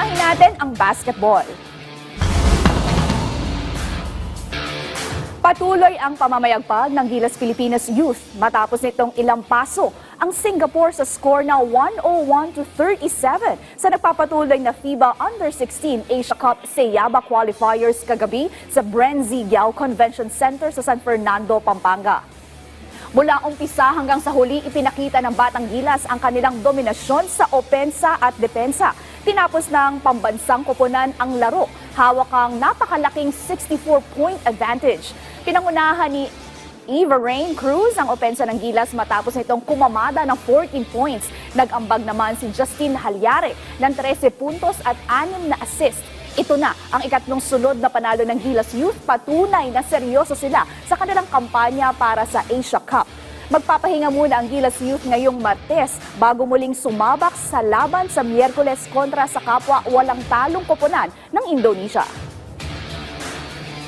Unahin natin ang basketball. Patuloy ang pamamayagpag ng Gilas Pilipinas Youth matapos nitong ilampaso ang Singapore sa score na 101-37 sa nagpapatuloy na FIBA Under-16 Asia Cup Seyaba qualifiers kagabi sa Brenzy Giao Convention Center sa San Fernando, Pampanga. Mula umpisa hanggang sa huli, ipinakita ng Batang Gilas ang kanilang dominasyon sa opensa at depensa. Tinapos ng pambansang koponan ang laro. Hawak ang napakalaking 64-point advantage. Pinangunahan ni Eva Rain Cruz ang opensa ng Gilas matapos nitong kumamada ng 14 points. Nag-ambag naman si Justin Halyare ng 13 puntos at 6 na assist. Ito na ang ikatlong sunod na panalo ng Gilas Youth. Patunay na seryoso sila sa kanilang kampanya para sa Asia Cup. Magpapahinga muna ang Gilas Youth ngayong Martes bago muling sumabak sa laban sa Miyerkules kontra sa kapwa walang talong koponan ng Indonesia.